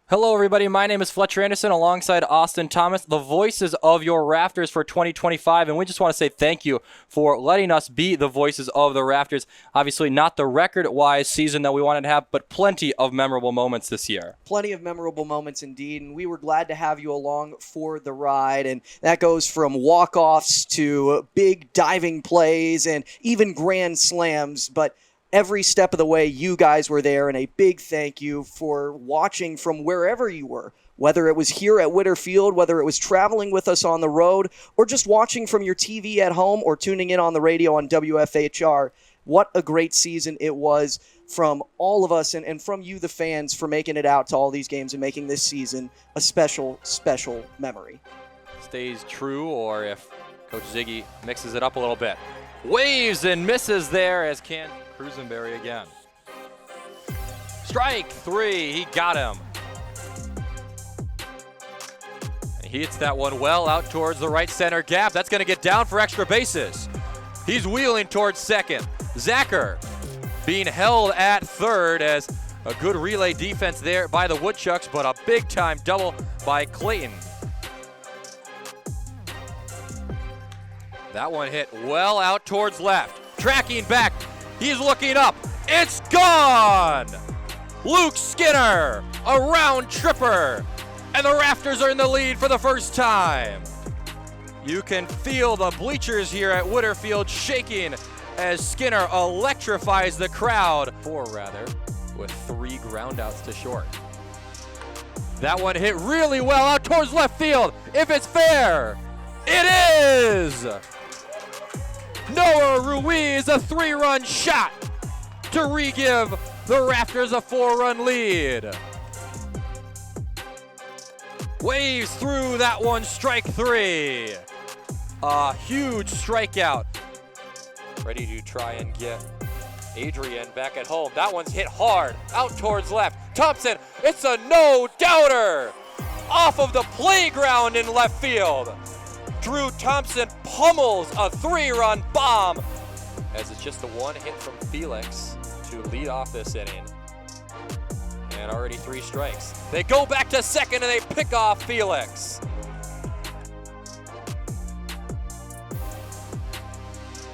Hello, everybody. My name is Fletcher Anderson alongside Austin Thomas, the voices of your Rafters for 2025. And we just want to say thank you for letting us be the voices of the Rafters. Obviously, not the record-wise season that we wanted to have, but plenty of memorable moments this year. Plenty of memorable moments indeed. And we were glad to have you along for the ride. And that goes from walk-offs to big diving plays and even grand slams. But every step of the way, you guys were there, and a big thank you for watching from wherever you were, whether it was here at Witter Field, whether it was traveling with us on the road, or just watching from your TV at home or tuning in on the radio on WFHR. What a great season it was from all of us and from you, the fans, for making it out to all these games and making this season a special, special memory. Stays true, or if Coach Ziggy mixes it up a little bit. Waves and misses there as Cruisenberry again. Strike three, he got him. And he hits that one well out towards the right center gap. That's going to get down for extra bases. He's wheeling towards second. Zacher being held at third as a good relay defense there by the Woodchucks, but a big time double by Clayton. That one hit well out towards left. Tracking back. He's looking up. It's gone! Luke Skinner, a round tripper. And the Rafters are in the lead for the first time. You can feel the bleachers here at Witter Field shaking as Skinner electrifies the crowd. Four, with three groundouts to short. That one hit really well out towards left field. If it's fair, it is! Noah Ruiz, a three-run shot to re-give the Rafters a four-run lead. Waves through that one, strike three. A huge strikeout. Ready to try and get Adrian back at home. That one's hit hard, out towards left. Thompson, it's a no-doubter. Off of the playground in left field. Drew Thompson pummels a three-run bomb as it's just the one hit from Felix to lead off this inning. And already three strikes. They go back to second and they pick off Felix.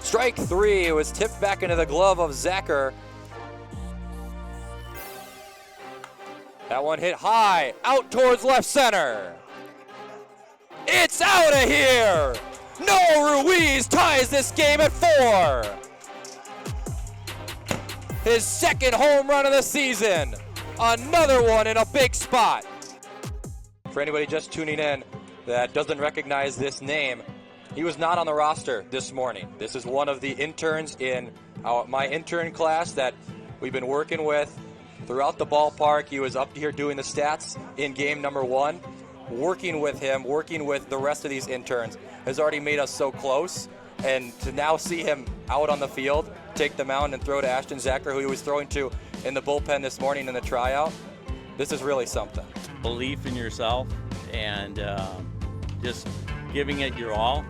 Strike three, it was tipped back into the glove of Zacher. That one hit high, out towards left center. It's out of here! Noah Ruiz ties this game at 4. His second home run of the season. Another one in a big spot. For anybody just tuning in that doesn't recognize this name, he was not on the roster this morning. This is one of the interns in my intern class that we've been working with throughout the ballpark. He was up here doing the stats in game number 1. Working with him, working with the rest of these interns has already made us so close. And to now see him out on the field, take the mound and throw to Ashton Zacher, who he was throwing to in the bullpen this morning in the tryout, this is really something. Belief in yourself and just giving it your all.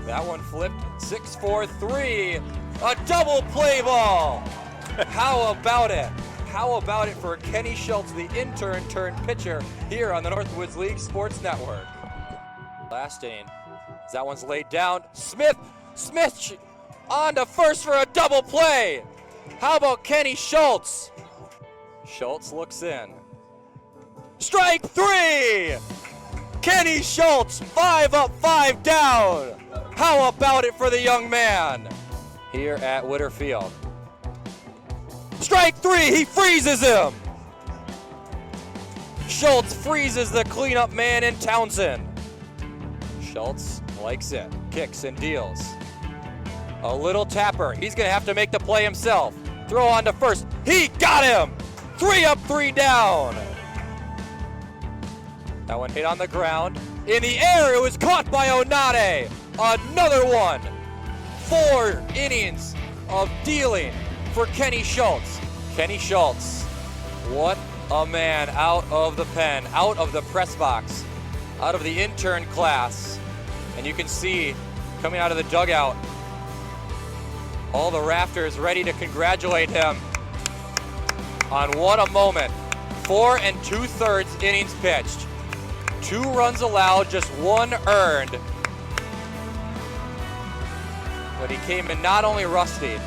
That one flipped 6-4-3, a double play ball. How about it? How about it for Kenny Schultz, the intern turned pitcher here on the Northwoods League Sports Network. Last inning, as that one's laid down. Smith on to first for a double play. How about Kenny Schultz? Schultz looks in. Strike three! Kenny Schultz, 5 up, 5 down. How about it for the young man here at Witter Field? Strike three, he freezes him. Schultz freezes the cleanup man in Townsend. Schultz likes it, kicks and deals. A little tapper, he's gonna have to make the play himself. Throw on to first, he got him! 3 up, 3 down. That one hit on the ground. In the air, it was caught by Onade. Another one. 4 innings of dealing for Kenny Schultz. Kenny Schultz, what a man out of the pen, out of the press box, out of the intern class. And you can see coming out of the dugout, all the Rafters ready to congratulate him on what a moment 4 2/3 innings pitched. 2 runs allowed, just 1 earned. But he came in not only rusty,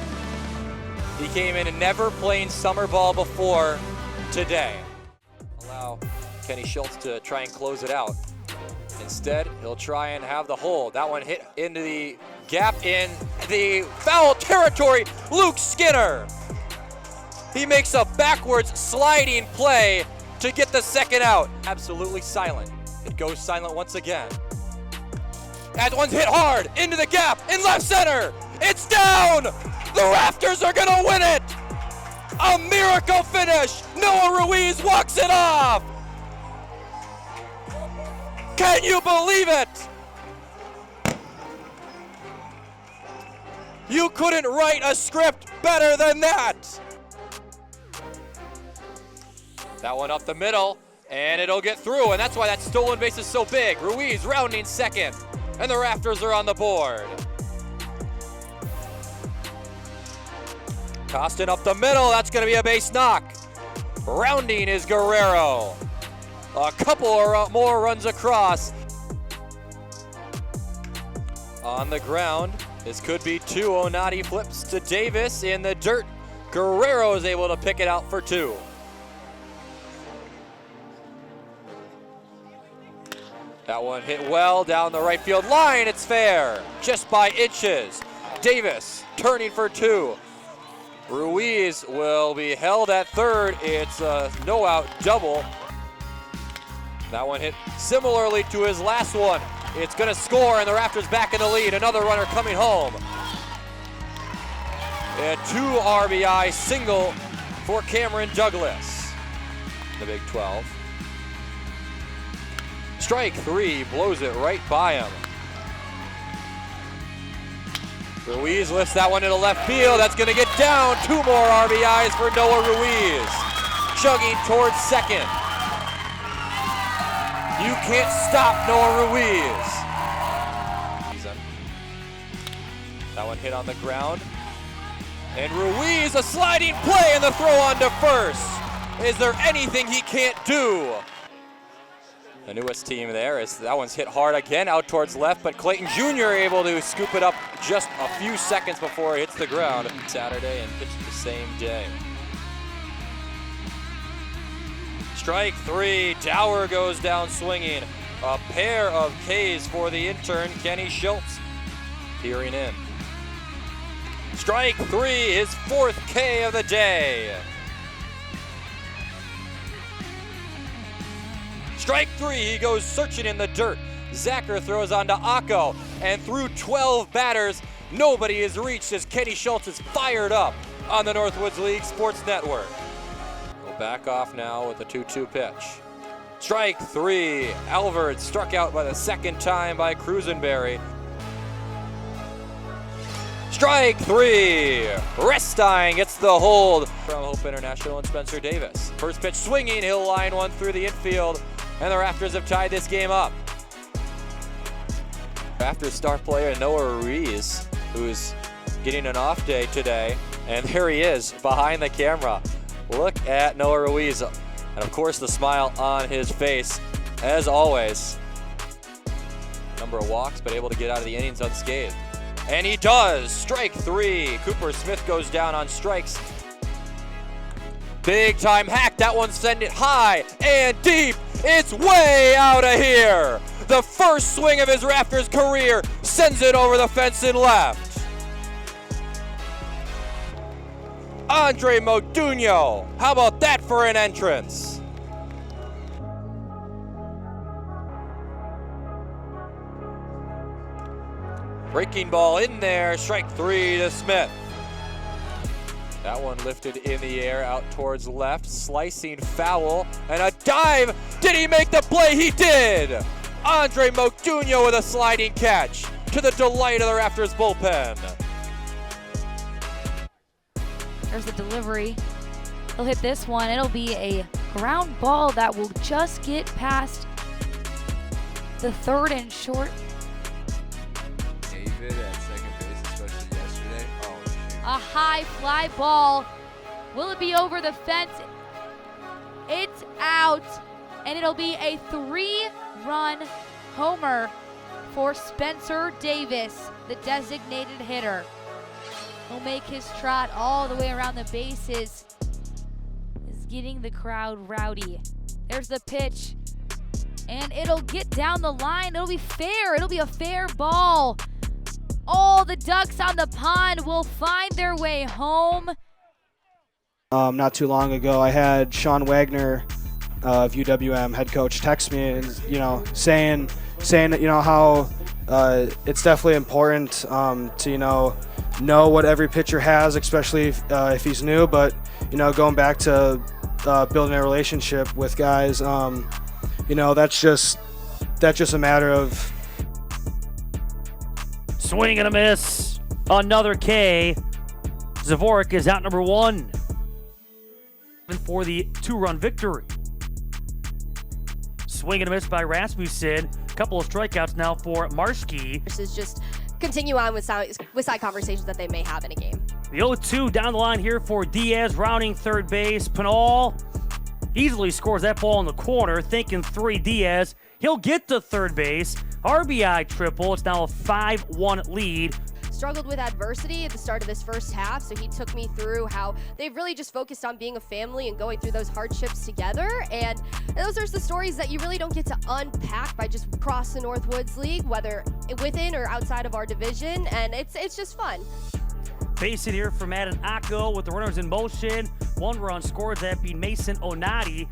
he came in and never playing summer ball before today. Allow Kenny Schultz to try and close it out. Instead, he'll try and have the hold. That one hit into the gap in the foul territory. Luke Skinner. He makes a backwards sliding play to get the second out. Absolutely silent. It goes silent once again. That one's hit hard into the gap in left center. It's down. The Rafters are gonna win it. A miracle finish. Noah Ruiz walks it off. Can you believe it? You couldn't write a script better than that. That one up the middle, and it'll get through, and that's why that stolen base is so big. Ruiz rounding second, and the Rafters are on the board. Costin up the middle, that's gonna be a base knock. Rounding is Guerrero. A couple more runs across. On the ground, this could be 2. Onati flips to Davis in the dirt. Guerrero is able to pick it out for 2. That one hit well down the right field line. It's fair, just by inches. Davis turning for 2. Ruiz will be held at third. It's a no-out double. That one hit similarly to his last one. It's going to score, and the Rafters back in the lead. Another runner coming home. A 2 RBI single for Cameron Douglas. The Big 12. Strike 3, blows it right by him. Ruiz lifts that one into left field. That's going to get down. 2 more RBIs for Noah Ruiz. Chugging towards second. You can't stop Noah Ruiz. That one hit on the ground. And Ruiz, a sliding play, and the throw on to first. Is there anything he can't do? The newest team there is that one's hit hard again out towards left, but Clayton Jr. able to scoop it up just a few seconds before it hits the ground. Saturday and pitched the same day. Strike 3, Dower goes down swinging. A pair of Ks for the intern, Kenny Schultz, peering in. Strike 3, his 4th K of the day. Strike 3, he goes searching in the dirt. Zacher throws onto Akko, and through 12 batters, nobody is reached as Kenny Schultz is fired up on the Northwoods League Sports Network. We'll back off now with the 2-2 pitch. Strike 3, Alvord struck out by the second time by Cruisenberry. Strike 3, Restine gets the hold from Hope International and Spencer Davis. First pitch swinging, he'll line one through the infield, and the Rafters have tied this game up. Rafters star player Noah Ruiz, who's getting an off day today, and there he is behind the camera. Look at Noah Ruiz, and of course the smile on his face, as always. Number of walks, but able to get out of the innings unscathed. And he does. Strike 3. Cooper Smith goes down on strikes. Big time hack. That one sent it high and deep. It's way out of here. The first swing of his Rafters career sends it over the fence and left. Andre Modugno. How about that for an entrance? Breaking ball in there, strike 3 to Smith. That one lifted in the air out towards left, slicing foul, and a dive. Did he make the play? He did. Andre Modugno with a sliding catch to the delight of the Rafters bullpen. There's the delivery. He'll hit this one. It'll be a ground ball that will just get past the third and short. David at second base, especially yesterday. Oh, shoot. A high fly ball. Will it be over the fence? It's out, and it'll be a 3-run homer for Spencer Davis, the designated hitter. He'll make his trot all the way around the bases. Is getting the crowd rowdy. There's the pitch, and it'll get down the line. It'll be fair. It'll be a fair ball. All the ducks on the pond will find their way home. Not too long ago, I had Sean Wagner of UWM head coach text me and saying how it's definitely important to know what every pitcher has, especially if he's new. But going back to building a relationship with guys, that's just a matter of swing and a miss. Another K. Zavorik is out number 1 for the 2-run victory. Swing and a miss by Rasmussen. A couple of strikeouts now for Marski. Versus just continue on with side conversations that they may have in a game. The 0-2 down the line here for Diaz, rounding third base. Pinal easily scores that ball in the corner, thinking 3 Diaz. He'll get to third base. RBI triple. It's now a 5-1 lead. Struggled with adversity at the start of this first half, so he took me through how they've really just focused on being a family and going through those hardships together. And those are the stories that you really don't get to unpack by just across the Northwoods League, whether within or outside of our division, and it's just fun. Base hit here from Madden Akko with the runners in motion. 1 run scored, that being Mason Onati.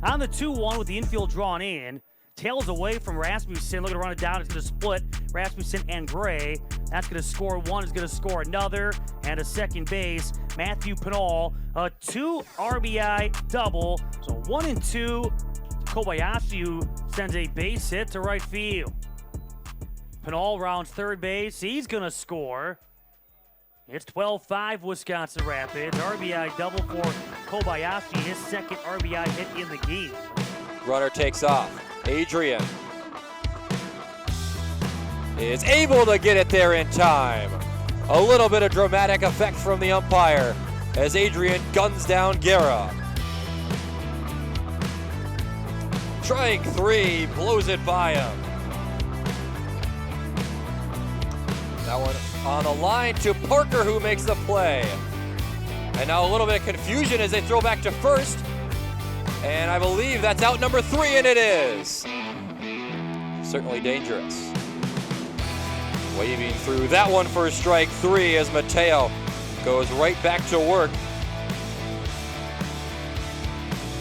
On the 2-1 with the infield drawn in. Tails away from Rasmussen, looking to run it down. It's going to split Rasmussen and Gray. That's going to score 1, is going to score another. And a second base, Matthew Pinal, a 2 RBI double. So 1 and 2. Kobayashi, who sends a base hit to right field. Pinal rounds third base. He's going to score. It's 12-5 Wisconsin Rapids. RBI double for Kobayashi, his second RBI hit in the game. Runner takes off. Adrian is able to get it there in time. A little bit of dramatic effect from the umpire as Adrian guns down Guerra. Strike 3, blows it by him. That one on the line to Parker, who makes the play. And now a little bit of confusion as they throw back to first. And I believe that's out number 3, and it is. Certainly dangerous. Waving through that one for strike 3 as Mateo goes right back to work.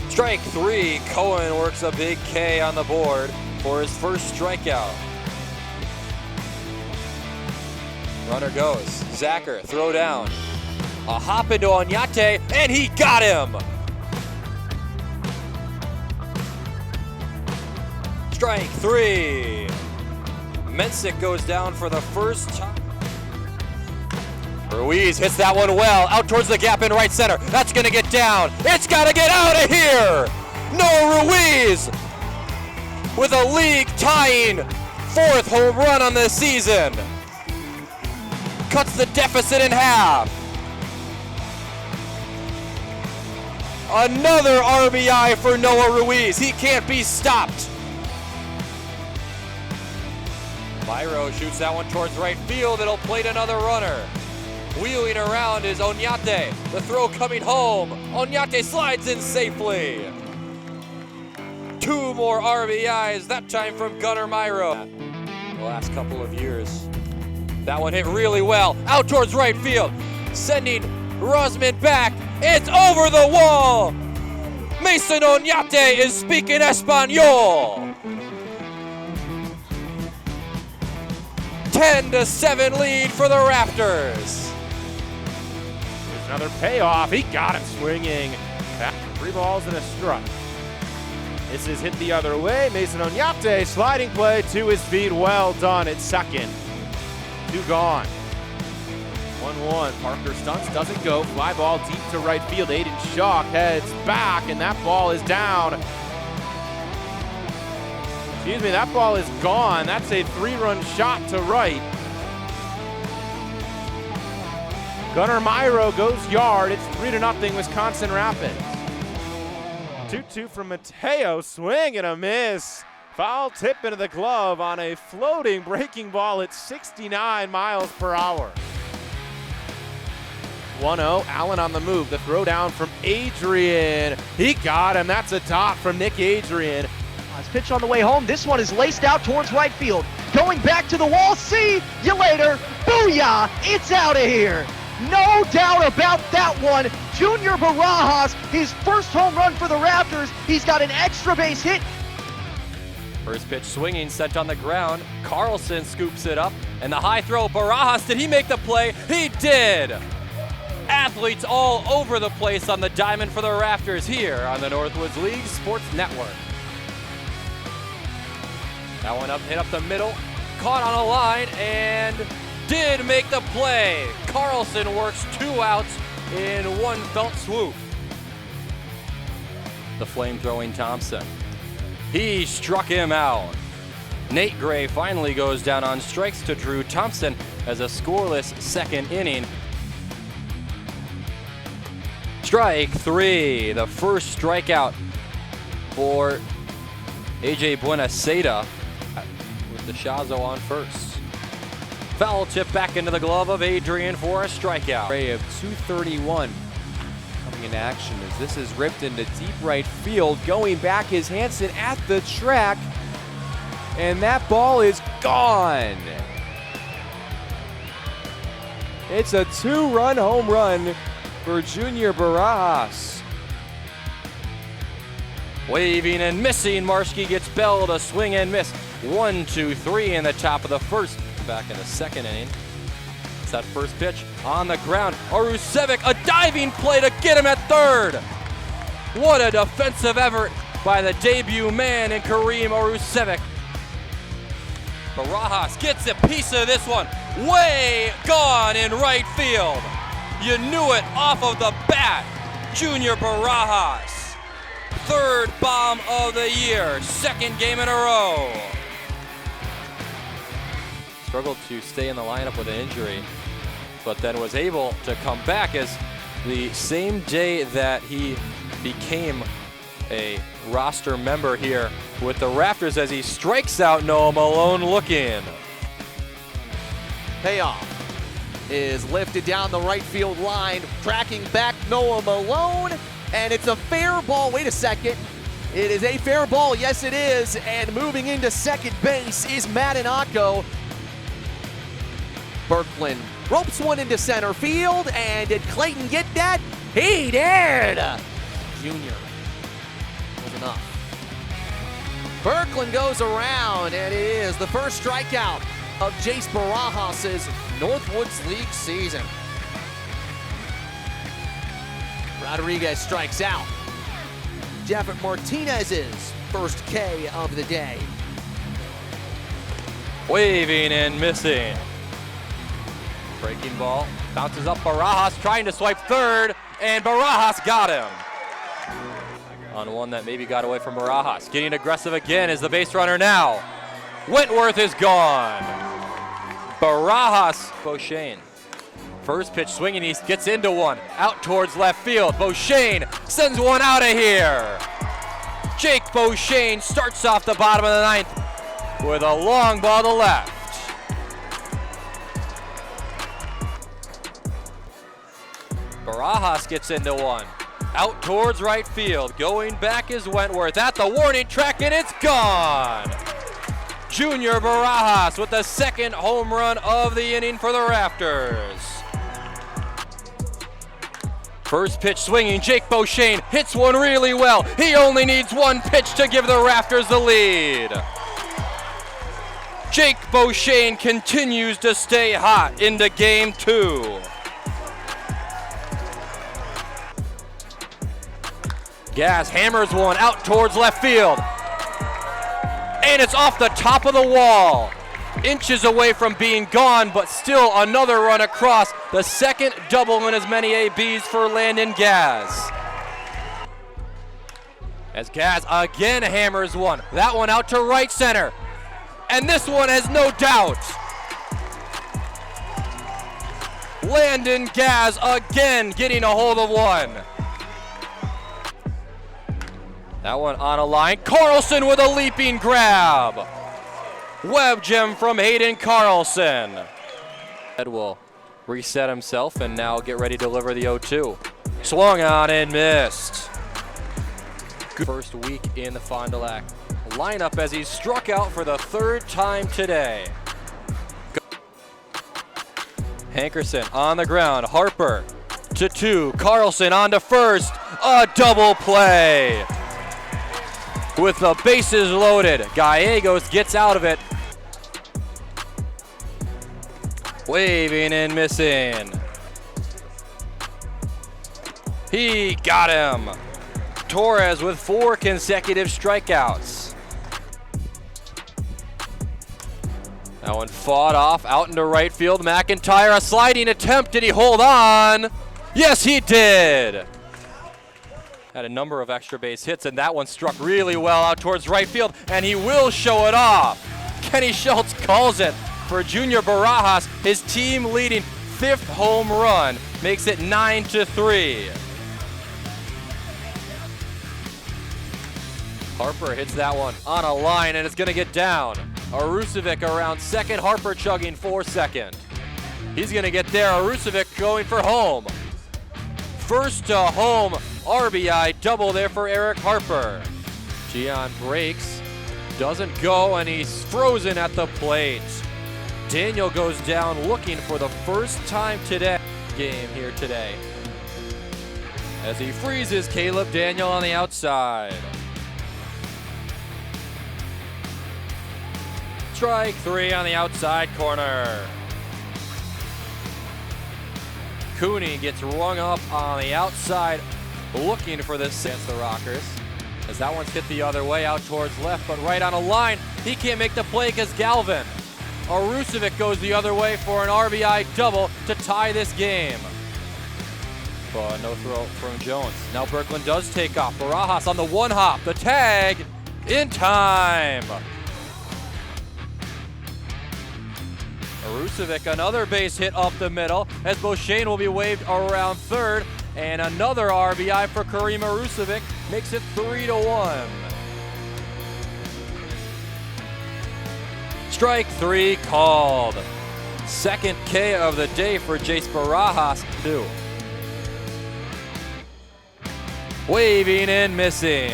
Strike 3, Cohen works a big K on the board for his first strikeout. Runner goes. Zacher, throw down. A hop into Oñate, and he got him! Strike 3. Mensick goes down for the first time. Ruiz hits that one well, out towards the gap in right center. That's gonna get down. It's gotta get out of here! Noah Ruiz with a league-tying 4th home run on the season. Cuts the deficit in half. Another RBI for Noah Ruiz. He can't be stopped. Myro shoots that one towards right field. It'll plate another runner. Wheeling around is Oñate. The throw coming home. Oñate slides in safely. 2 more RBIs, that time from Gunnar Myro. The last couple of years. That one hit really well. Out towards right field. Sending Rosman back. It's over the wall. Mason Oñate is speaking Espanol. 10-7 lead for the Rafters. Here's another payoff. He got him swinging. Back 3 balls and a strike. This is hit the other way. Mason Oñate sliding play to his feet. Well done at second. 2 gone. 1-1. Parker stunts, doesn't go. Fly ball deep to right field. Aiden Shaw heads back, and that ball is down. Excuse me, that ball is gone. That's a 3-run shot to right. Gunnar Myro goes yard. It's 3-0 Wisconsin Rapids. 2-2 from Mateo. Swing and a miss. Foul tip into the glove on a floating breaking ball at 69 miles per hour. 1-0, Allen on the move. The throw down from Adrian. He got him. That's a dot from Nick Adrian. His pitch on the way home. This one is laced out towards right field. Going back to the wall. See you later. Booyah! It's out of here. No doubt about that one. Junior Barajas, his first home run for the Rafters. He's got an extra base hit. First pitch swinging, sent on the ground. Carlson scoops it up, and the high throw. Barajas, did he make the play? He did! Athletes all over the place on the diamond for the Rafters here on the Northwoods League Sports Network. That one up, hit up the middle, caught on a line, and did make the play. Carlson works 2 outs in one felt swoop. The flame-throwing Thompson. He struck him out. Nate Gray finally goes down on strikes to Drew Thompson as a scoreless second inning. Strike 3, the first strikeout for AJ Buenaseda with the Shazo on first. Foul tip back into the glove of Adrian for a strikeout. Ray of 231 coming into action as this is ripped into deep right field. Going back is Hansen at the track, and that ball is gone. It's a 2-run home run for Junior Barajas. Waving and missing, Marski gets Bell to swing and miss. 1-2-3 in the top of the first. Back in the second inning. It's that first pitch on the ground. Arusevic, a diving play to get him at third. What a defensive effort by the debut man in Kareem Arusevic. Barajas gets a piece of this one. Way gone in right field. You knew it off of the bat. Junior Barajas. Third bomb of the year. Second game in a row. Struggled to stay in the lineup with an injury, but then was able to come back as the same day that he became a roster member here with the Rafters as he strikes out Noah Malone looking. Payoff is lifted down the right field line, tracking back Noah Malone, and it's a fair ball. Wait a second. It is a fair ball. Yes, it is. And moving into second base is Madanako. Berkland ropes one into center field, and did Clayton get that? He did! Junior was enough. Berkland goes around, and it is the first strikeout of Jace Barajas' Northwoods League season. Rodriguez strikes out. Jeffrey Martinez's first K of the day. Waving and missing. Breaking ball, bounces up Barajas, trying to swipe third, and Barajas got him. On one that maybe got away from Barajas. Getting aggressive again is the base runner now. Wentworth is gone. Barajas, Beauchene. First pitch swinging, he gets into one, out towards left field. Beauchene sends one out of here. Jake Beauchene starts off the bottom of the ninth with a long ball to left. Barajas gets into one. Out towards right field. Going back is Wentworth at the warning track, and it's gone. Junior Barajas with the second home run of the inning for the Rafters. First pitch swinging, Jake Beauchene hits one really well. He only needs one pitch to give the Rafters the lead. Jake Beauchene continues to stay hot into game 2. Gaz hammers one out towards left field. And it's off the top of the wall. Inches away from being gone, but still another run across. The second double in as many ABs for Landon Gaz. As Gaz again hammers one. That one out to right center. And this one has no doubt. Landon Gaz again getting a hold of one. That one on a line. Carlson with a leaping grab. Web gem from Hayden Carlson. Ed will reset himself and now get ready to deliver the 0-2. Swung on and missed. Good first week in the Fond du Lac lineup as he struck out for the third time today. Hankerson on the ground. Harper to 2. Carlson on to first. A double play. With the bases loaded, Gallegos gets out of it. Waving and missing. He got him. Torres with 4 consecutive strikeouts. That one fought off out into right field. McIntyre, a sliding attempt. Did he hold on? Yes, he did. Had a number of extra base hits, and that one struck really well out towards right field, and he will show it off. Kenny Schultz calls it for Junior Barajas. His team leading 5th home run makes it 9-3. Harper hits that one on a line, and it's going to get down. Arusevic around second, Harper chugging for second. He's going to get there. Arusevic going for home. First to home RBI double there for Eric Harper. Gian breaks, doesn't go, and he's frozen at the plate. Daniel goes down looking for the first time today. Game here today. As he freezes Caleb Daniel on the outside. Strike 3 on the outside corner. Cooney gets rung up on the outside, looking for this against the Rockers. As that one's hit the other way out towards left, but right on a line. He can't make the play because Galvin. Arusevic goes the other way for an RBI double to tie this game. But no throw from Jones. Now Berkland does take off. Barajas on the one hop. The tag in time. Arusevic, another base hit up the middle as Beauchene will be waved around third, and another RBI for Kareem Arusevic makes it 3-1. Strike 3 called. Second K of the day for Jace Barajas, 2. Waving and missing.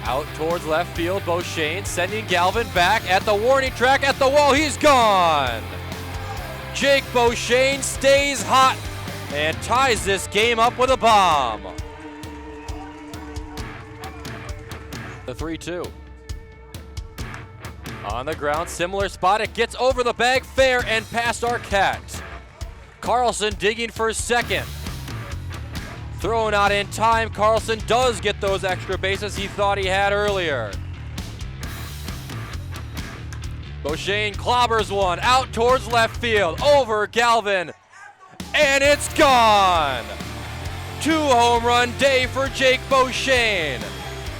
Out towards left field, Beauchene sending Galvin back at the warning track at the wall. He's gone. Jake Beauchene stays hot and ties this game up with a bomb. The 3-2. On the ground, similar spot. It gets over the bag, fair and past Arquette. Carlson digging for second. Thrown out in time. Carlson does get those extra bases he thought he had earlier. Beauchene clobbers one out towards left field, over Galvin, and it's gone. 2-home run day for Jake Beauchene.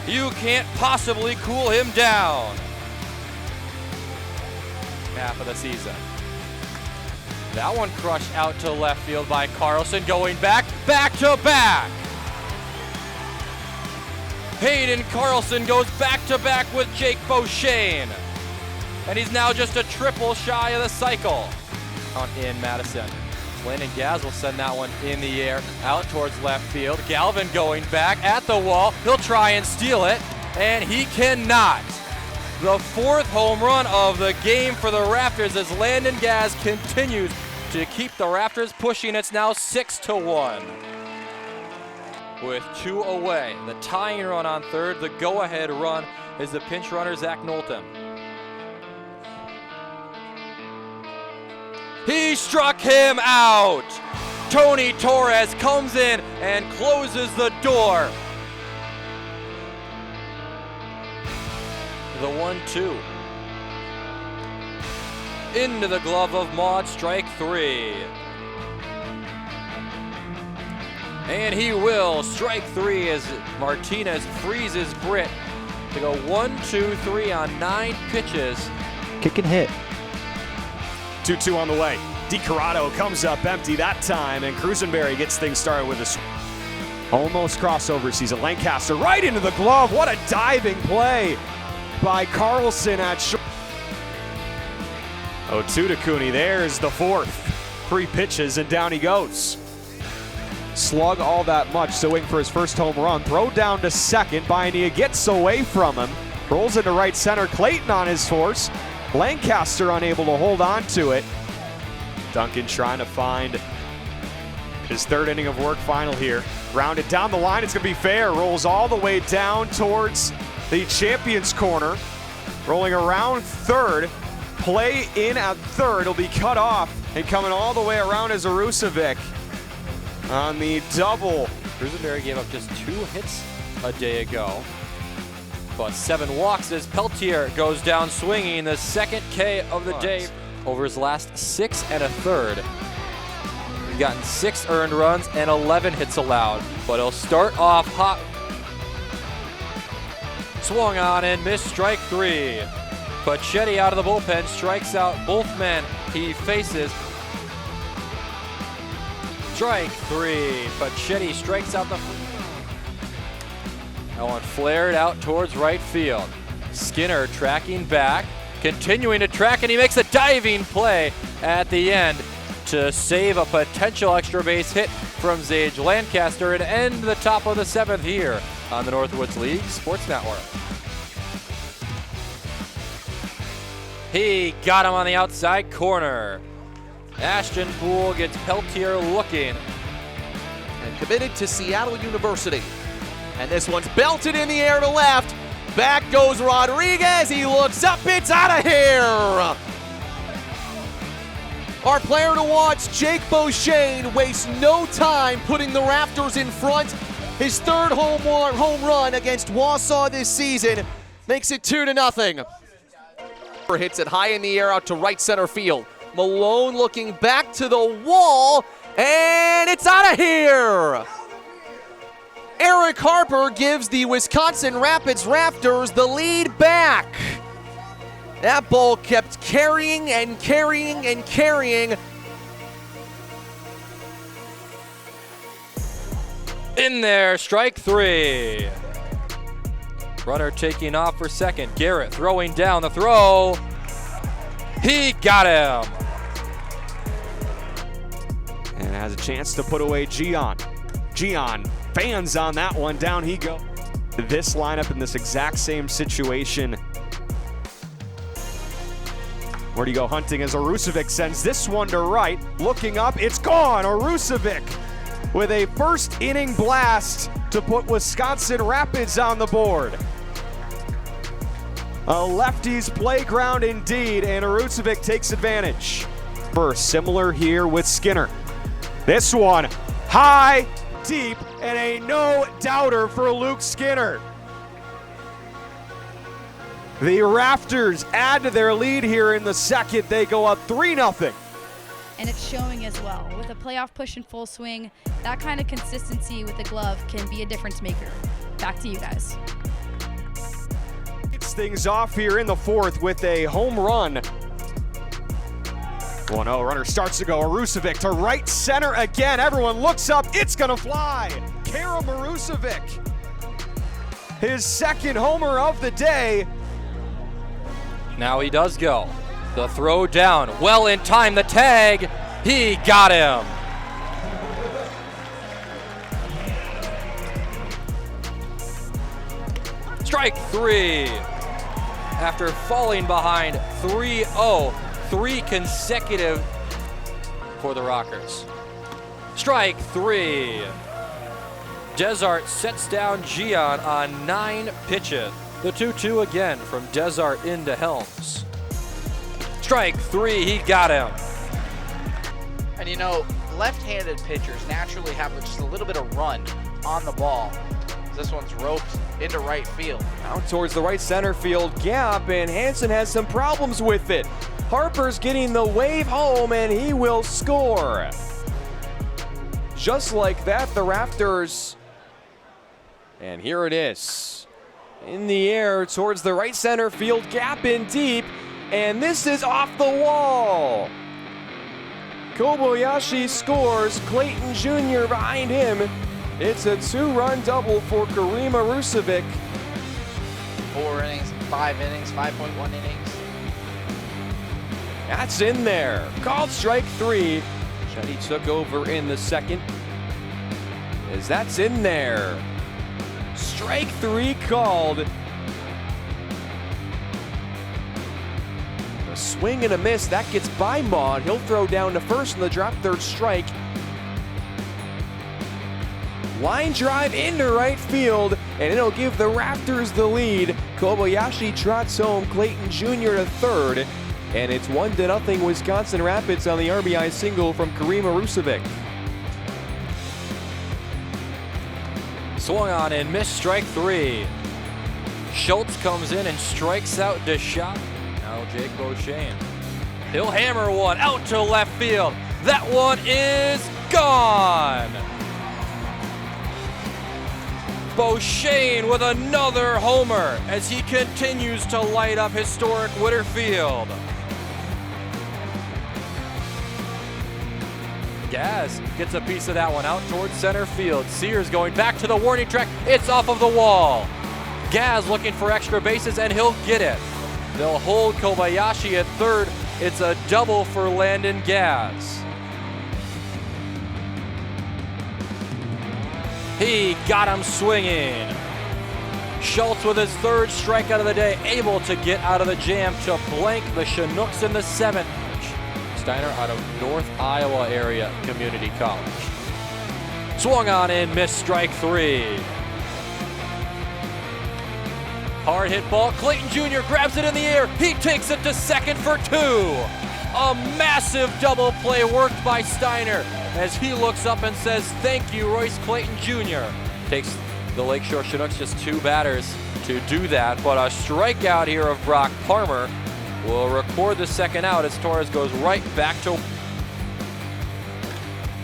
You can't possibly cool him down. Half of the season. That one crushed out to left field by Carlson, going back to back. Hayden Carlson goes back to back with Jake Beauchene. And he's now just a triple shy of the cycle. On in Madison. Landon Gaz will send that one in the air, out towards left field. Galvin going back at the wall. He'll try and steal it, and he cannot. The 4th home run of the game for the Rafters as Landon Gaz continues to keep the Rafters pushing. It's now 6-1. With 2 away, the tying run on third, the go-ahead run is the pinch runner Zach Knowlton. He struck him out. Tony Torres comes in and closes the door. The 1-2. Into the glove of Maud, strike 3. And he will strike 3 as Martinez freezes Britt to go 1-2-3 on 9 pitches. Kick and hit. 2-2 on the way. DiCorrado comes up empty that time, and Cruisenberry gets things started with a Almost crossover season. Lancaster right into the glove. What a diving play by Carlson at short. 0-2 to Cooney. There's the fourth. 3 pitches and down he goes. Slug all that much, so waiting for his first home run. Throw down to second. Baiania gets away from him. Rolls into right center. Clayton on his force. Lancaster unable to hold on to it. Duncan trying to find his third inning of work final here. Rounded down the line, it's gonna be fair. Rolls all the way down towards the champion's corner. Rolling around third. Play in at third. It'll be cut off. And coming all the way around is Arusovic on the double. Rosenberry gave up just 2 hits a day ago, but 7 walks as Peltier goes down swinging, the second K of the day over his last 6 1/3. He's gotten 6 earned runs and 11 hits allowed, but he'll start off hot. Swung on and missed, strike 3. Pachetti out of the bullpen, strikes out both men he faces. Strike 3. Pachetti strikes out the. That one flared out towards right field. Skinner tracking back, continuing to track, and he makes a diving play at the end to save a potential extra base hit from Zage Lancaster and end the top of the 7th here on the Northwoods League Sports Network. He got him on the outside corner. Ashton Poole gets Peltier looking. And committed to Seattle University. And this one's belted in the air to left. Back goes Rodriguez. He looks up. It's out of here. Our player to watch, Jake Beauchene, wastes no time putting the Rafters in front. His third home run against Wausau this season makes it 2-0. Hits it high in the air out to right center field. Malone looking back to the wall, and it's out of here. Eric Harper gives the Wisconsin Rapids Rafters the lead back. That ball kept carrying and carrying and carrying. In there, strike 3. Runner taking off for second. Garrett throwing down the throw. He got him. And has a chance to put away Gian. Gian fans on that one. Down he goes. This lineup in this exact same situation. Where do you go hunting as Arusovic sends this one to right. Looking up, it's gone. Arusovic with a first inning blast to put Wisconsin Rapids on the board. A lefty's playground indeed, and Arusovic takes advantage. First, similar here with Skinner. This one, high, deep, and a no-doubter for Luke Skinner. The Rafters add to their lead here in the second. They go up 3-0. And it's showing as well. With a playoff push in full swing, that kind of consistency with the glove can be a difference maker. Back to you guys. Gets things off here in the fourth with a home run. 1-0, runner starts to go. Arusovic to right center again. Everyone looks up. It's going to fly. Karam Arusovic, his second homer of the day. Now he does go. The throw down, well in time, the tag, he got him. Strike 3. After falling behind 3-0, 3 consecutive for the Rockers. Strike 3. Desart sets down Gian on 9 pitches. The 2-2 again from Desart into Helms. Strike 3, he got him. And you know, left-handed pitchers naturally have just a little bit of run on the ball. This one's roped into right field. Out towards the right center field gap, and Hansen has some problems with it. Harper's getting the wave home, and he will score. Just like that, the Rafters. And here it is. In the air towards the right center field gap in deep, and this is off the wall. Kobayashi scores, Clayton Jr. behind him, It's a 2-run double for Karima Rusevic. 4 innings, 5 innings, 5.1 innings. That's in there. Called strike 3. Chetty took over in the second. As that's in there. Strike 3 called. A swing and a miss. That gets by Maud. He'll throw down to first in the drop, third strike. Line drive into right field, and it'll give the Rafters the lead. Kobayashi trots home Clayton Jr. to third, and it's 1-0 Wisconsin Rapids on the RBI single from Karima Rusevic. Swung on and missed, strike 3. Schultz comes in and strikes out DeShop. Now Jake Beauchene. He'll hammer one out to left field. That one is gone. Beauchene with another homer as he continues to light up historic Witter Field. Gaz gets a piece of that one out towards center field. Sears going back to the warning track. It's off of the wall. Gaz looking for extra bases, and he'll get it. They'll hold Kobayashi at third. It's a double for Landon Gaz. He got him swinging. Schultz with his third strikeout of the day, able to get out of the jam to blank the Chinooks in the seventh. Steiner out of North Iowa area community college. Swung on and missed, strike 3. Hard hit ball. Clayton Jr. grabs it in the air. He takes it to second for 2. A massive double play worked by Steiner as he looks up and says, "Thank you, Royce Clayton Jr." Takes the Lakeshore Chinooks just 2 batters to do that, but a strikeout here of Brock Palmer will record the second out as Torres goes right back to.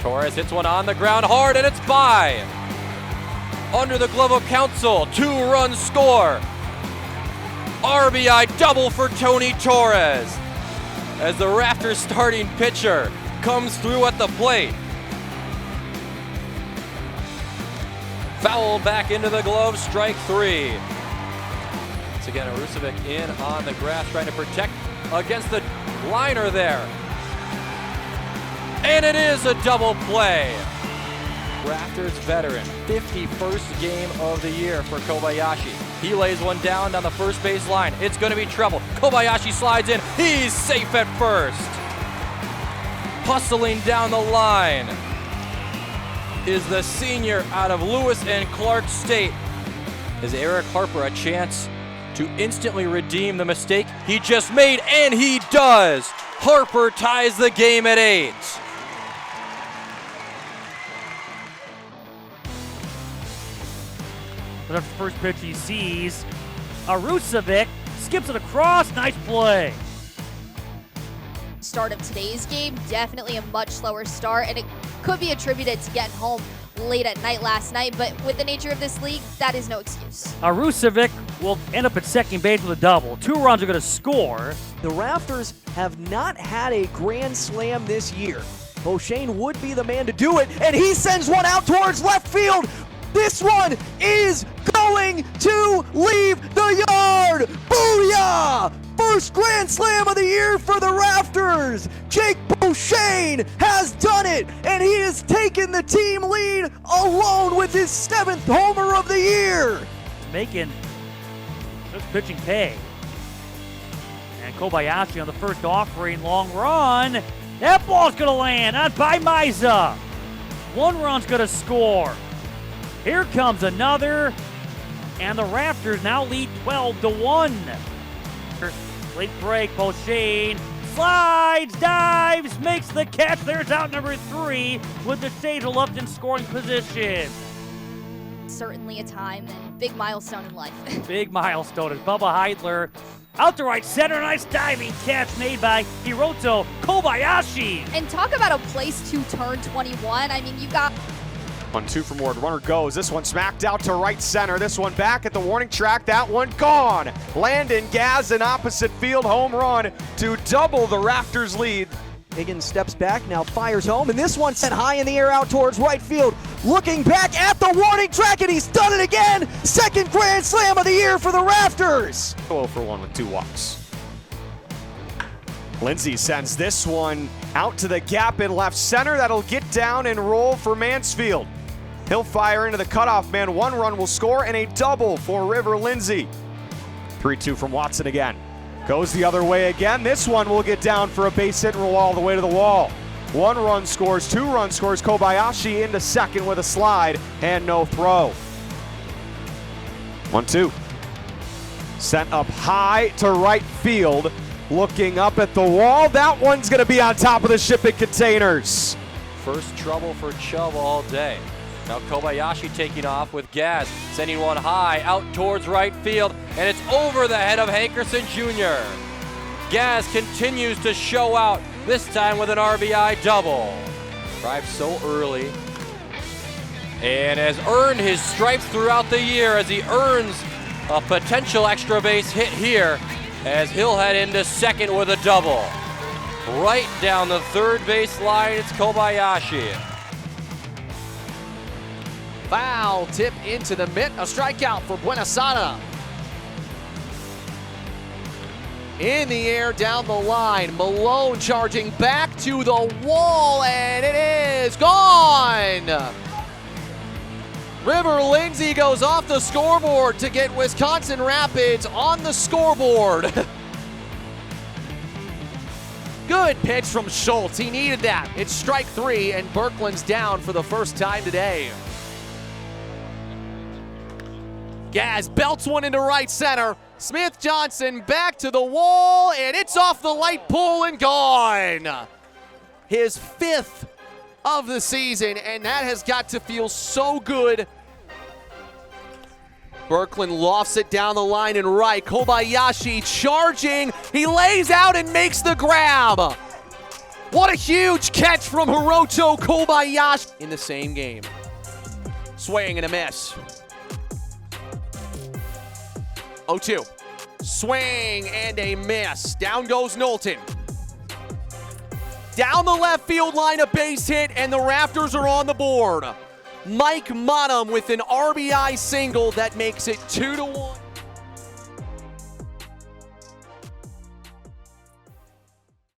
Torres hits one on the ground hard, and it's by. Under the glove of Council, 2-run score. RBI double for Tony Torres as the Rafters starting pitcher comes through at the plate. Foul back into the glove, strike 3. Once again, Rusevic in on the grass trying to protect against the liner there. And it is a double play. Rafters veteran, 51st game of the year for Kobayashi. He lays one down the first base line. It's going to be trouble. Kobayashi slides in. He's safe at first. Hustling down the line is the senior out of Lewis and Clark State. Is Eric Harper a chance to instantly redeem the mistake he just made? And he does. Harper ties the game at 8. But after the first pitch he sees, Rusevic skips it across. Nice play. Start of today's game, definitely a much slower start, and it could be attributed to getting home late at night last night, but with the nature of this league, that is no excuse. Rusevic will end up at second base with a double. 2 runs are going to score. The Rafters have not had a grand slam this year. Beauchene would be the man to do it, and he sends one out towards left field. This one is going to leave the yard. Booyah! First grand slam of the year for the Rafters. Jake Beauchene has done it, and he has taken the team lead alone with his 7th homer of the year. Making this pitching pay. And Kobayashi on the first offering, long run. That ball's going to land out by Miza. 1 run's going to score. Here comes another, and the Rafters now lead 12-1. Late break, Beauchene slides, dives, makes the catch. There's out number 3 with the Sage of Lupton scoring position. Certainly a time and big milestone in life. Big milestone as Bubba Heidler out to right center. Nice diving catch made by Hiroto Kobayashi. And talk about a place to turn 21. I mean, you got 1-2 from Ward. Runner goes. This one smacked out to right center. This one back at the warning track. That one gone. Landon Gaz in opposite field home run to double the Rafters lead. Higgins steps back, now fires home, and this one sent high in the air out towards right field. Looking back at the warning track, and he's done it again! Second grand slam of the year for the Rafters! 0 for 1 with 2 walks. Lindsay sends this one out to the gap in left center. That'll get down and roll for Mansfield. He'll fire into the cutoff man. 1 run will score and a double for River Lindsay. 3-2 from Watson again. Goes the other way again. This one will get down for a base hit and roll all the way to the wall. 1 run scores, 2 run scores. Kobayashi into second with a slide and no throw. 1-2. Sent up high to right field. Looking up at the wall. That one's going to be on top of the shipping containers. First trouble for Chubb all day. Now Kobayashi taking off with Gaz, sending one high out towards right field, and it's over the head of Hankerson Jr. Gaz continues to show out, this time with an RBI double. Arrived so early and has earned his stripes throughout the year as he earns a potential extra base hit here as he'll head into second with a double. Right down the third base line, it's Kobayashi. Foul tip into the mitt, a strikeout for Buenasana. In the air down the line, Malone charging back to the wall, and it is gone! River Lindsay goes off the scoreboard to get Wisconsin Rapids on the scoreboard. Good pitch from Schultz, he needed that. It's strike 3 and Berkland's down for the first time today. Gaz belts one into right center. Smith Johnson back to the wall, and it's off the light pole and gone. His 5th of the season, and that has got to feel so good. Berkland lofts it down the line and right. Kobayashi charging. He lays out and makes the grab. What a huge catch from Hiroto Kobayashi in the same game. Swing and a miss. 0-2. Swing and a miss. Down goes Knowlton. Down the left field line, a base hit, and the Rafters are on the board. Mike Monum with an RBI single that makes it 2-1.